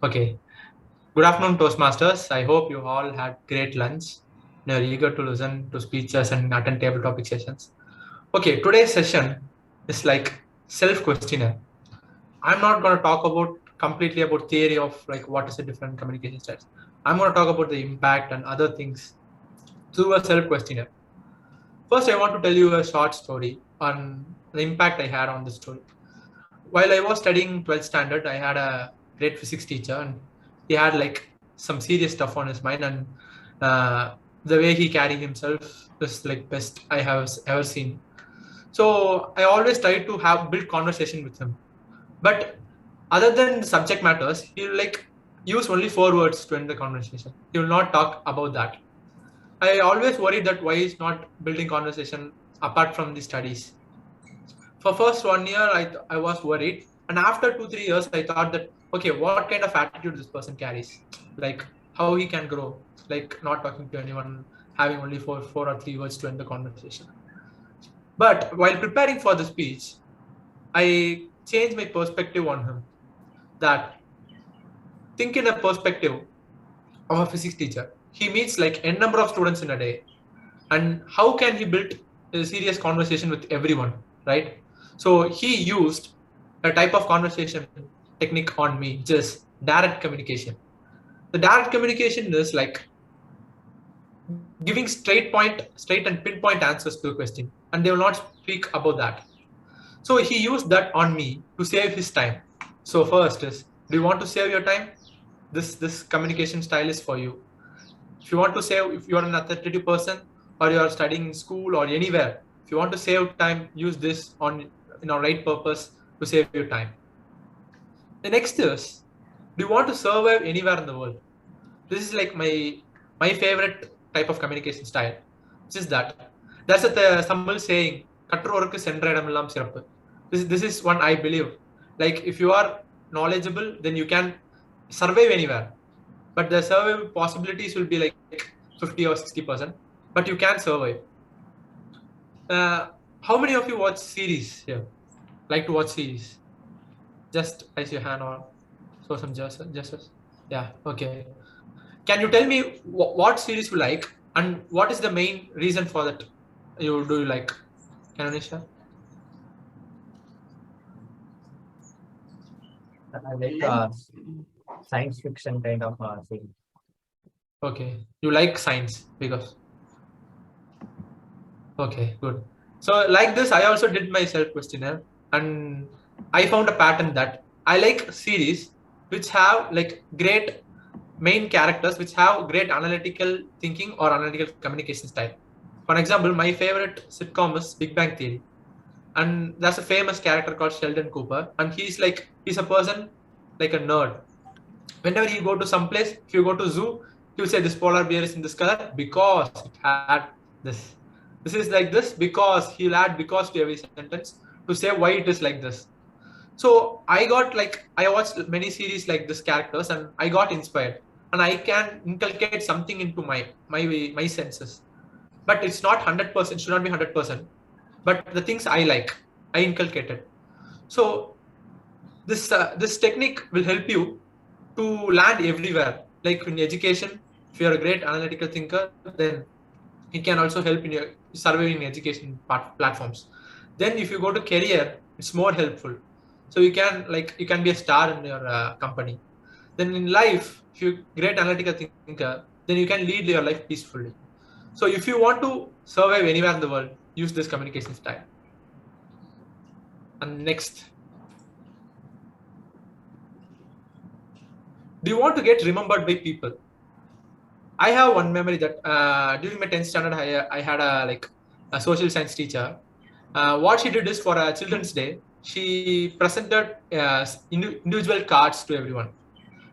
Okay. Good afternoon, Toastmasters. I hope you all had great lunch. You're eager to listen to speeches and attend table topic sessions. Okay, today's session is like self-questionnaire. I'm not going to talk about completely about theory of like what is the different communication styles. I'm going to talk about the impact and other things through a self-questionnaire. First, I want to tell you a short story on the impact I had on this story. While I was studying 12th standard, I had a great physics teacher, and he had like some serious stuff on his mind, and the way he carried himself is like best I have ever seen. So I always try to have build conversation with him. But other than subject matters, he'll like use only 4 words to end the conversation. He will not talk about that. I always worried that why he's not building conversation apart from the studies. For first 1 year, I was worried, and after 2 3 years, I thought that okay, what kind of attitude this person carries, like how he can grow, like not talking to anyone, having only four or 3 words to end the conversation. But while preparing for the speech, I changed my perspective on him. That think in a perspective of a physics teacher. He meets like n number of students in a day, and how can he build a serious conversation with everyone, right? So he used a type of conversation technique on me, just direct communication. The direct communication is like giving straight and pinpoint answers to a question, and they will not speak about that. So he used that on me to save his time. So first is, do you want to save your time? This communication style is for you. If you want to save, if you are an authoritative person or you are studying in school or anywhere, if you want to save time, use this on right purpose to save your time. The next is, do you want to survive anywhere in the world? This is like my favorite type of communication style. Which is that. That's a Tamil saying, கற்றோருக்கு சென்ற இடமெல்லாம் சிறப்பு. This is one I believe. Like if you are knowledgeable, then you can survive anywhere. But the survival possibilities will be like 50 or 60%, but you can survive. How many of you watch series here? Like to watch series? Just raise your hand or show some gestures. Yeah, okay. Can you tell me what series you like and what is the main reason for that you like? Can Anisha? I like science fiction kind of thing. Okay, you like science because. Okay, good. So like this, I also did my self questionnaire, and I found a pattern that I like series which have like great main characters, which have great analytical thinking or analytical communication style. For example, my favorite sitcom is Big Bang Theory, and there's a famous character called Sheldon Cooper, and he's a person like a nerd. Whenever you go to some place, if you go to zoo, he will say this polar bear is in this color because it had this. This is like this because he'll add because to every sentence to say why it is like this. So I watched many series like this characters, and I got inspired, and I can inculcate something into my senses. But it's not 100%, should not be 100%. But the things I like, I inculcated. So this technique will help you to land everywhere. Like in education, if you're a great analytical thinker, then it can also help in your surviving education platforms. Then if you go to career, it's more helpful. So you can be a star in your company. Then in life, if you're great analytical thinker, then you can lead your life peacefully. So if you want to survive anywhere in the world, use this communication style. And next, do you want to get remembered by people? I have one memory that during my 10th standard, I had a social science teacher. What she did is, for a Children's Day, she presented individual cards to everyone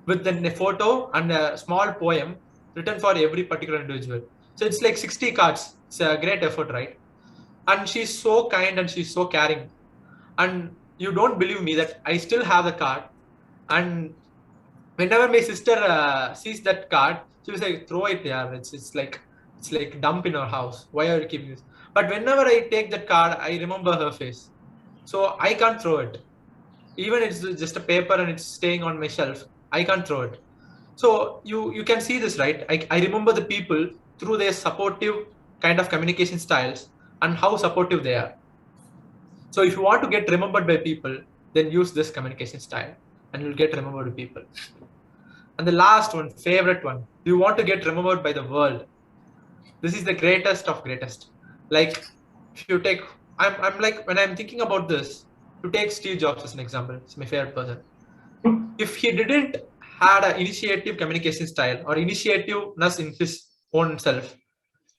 with then a photo and a small poem written for every particular individual. So it's like 60 cards. It's a great effort, right? And she's so kind and she's so caring. And you don't believe me that I still have the card. And whenever my sister sees that card, she will say, "Throw it there. It's like dump in our house. Why are you keeping this?" But whenever I take that card, I remember her face, so I can't throw it. Even it's just a paper and it's staying on my shelf. I can't throw it. So you can see this, right? I remember the people through their supportive kind of communication styles and how supportive they are. So if you want to get remembered by people, then use this communication style and you'll get remembered by people. And the last one, favorite one, you want to get remembered by the world. This is the greatest of greatest. Like if you take, I'm like when I'm thinking about this, to take Steve Jobs as an example, it's my favorite person. If he didn't had an initiative communication style or initiativeness in his own self,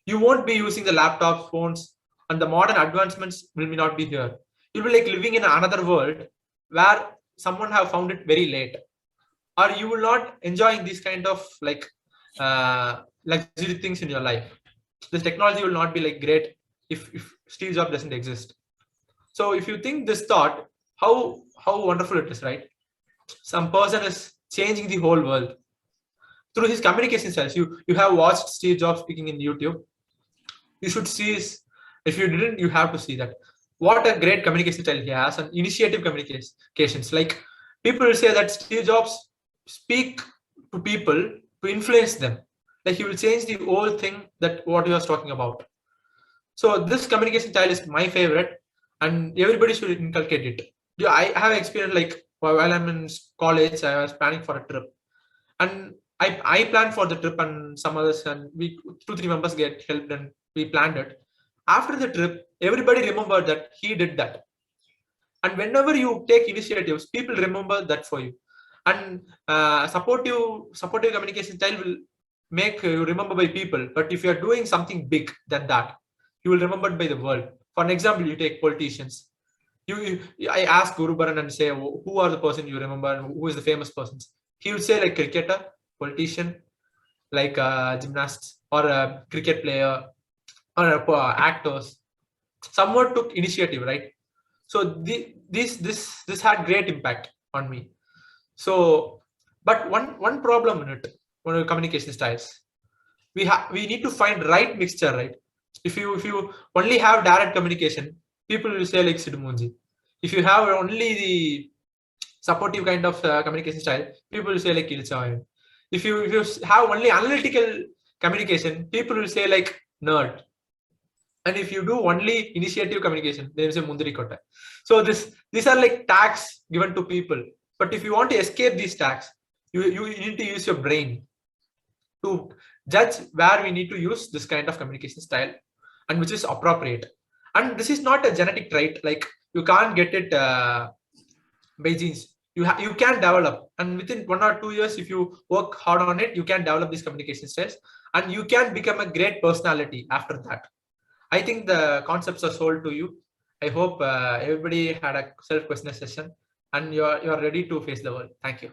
you won't be using the laptop phones and the modern advancements will not be here. You'll be like living in another world where someone have found it very late, or you will not enjoying these kind of like luxury things in your life. This technology will not be like great if Steve Jobs doesn't exist. So if you think this thought, how wonderful it is, right? Some person is changing the whole world through his communication styles. You have watched Steve Jobs speaking in YouTube. You should see his, if you didn't, you have to see that. What a great communication style he has and initiative communications. Like people will say that Steve Jobs speak to people to influence them. Like he will change the whole thing that what he was talking about. So this communication style is my favorite, and everybody should inculcate it. Yeah, I have experienced like while I'm in college, I was planning for a trip, and I planned for the trip, and some others, and we 2 3 members get helped, and we planned it. After the trip, everybody remembered that he did that. And whenever you take initiatives, people remember that for you. And supportive communication style will make you remember by people. But if you are doing something big than that, you will remember by the world. For an example, you take politicians. I ask Guru Baran and say, who are the person you remember and who is the famous persons? He will say like cricketer, politician, like gymnasts or a cricket player or actors. Someone took initiative, right? So this had great impact on me. So, but one problem in it, one of the communication styles, we need to find right mixture, right? If you only have direct communication, people will say like Sidmunji. If you have only the supportive kind of communication style, people will say like Ilchavan. If you have only analytical communication, people will say like nerd. And if you do only initiative communication, they will say Mundari Kota. So these are like tags given to people. But if you want to escape these tags, you need to use your brain to judge where we need to use this kind of communication style and which is appropriate. And this is not a genetic trait, like you can't get it by genes. You can develop, and within 1 or 2 years, if you work hard on it, you can develop these communication styles, and you can become a great personality after that. I think the concepts are sold to you. I hope everybody had a self questionnaire session, and you're ready to face the world. Thank you.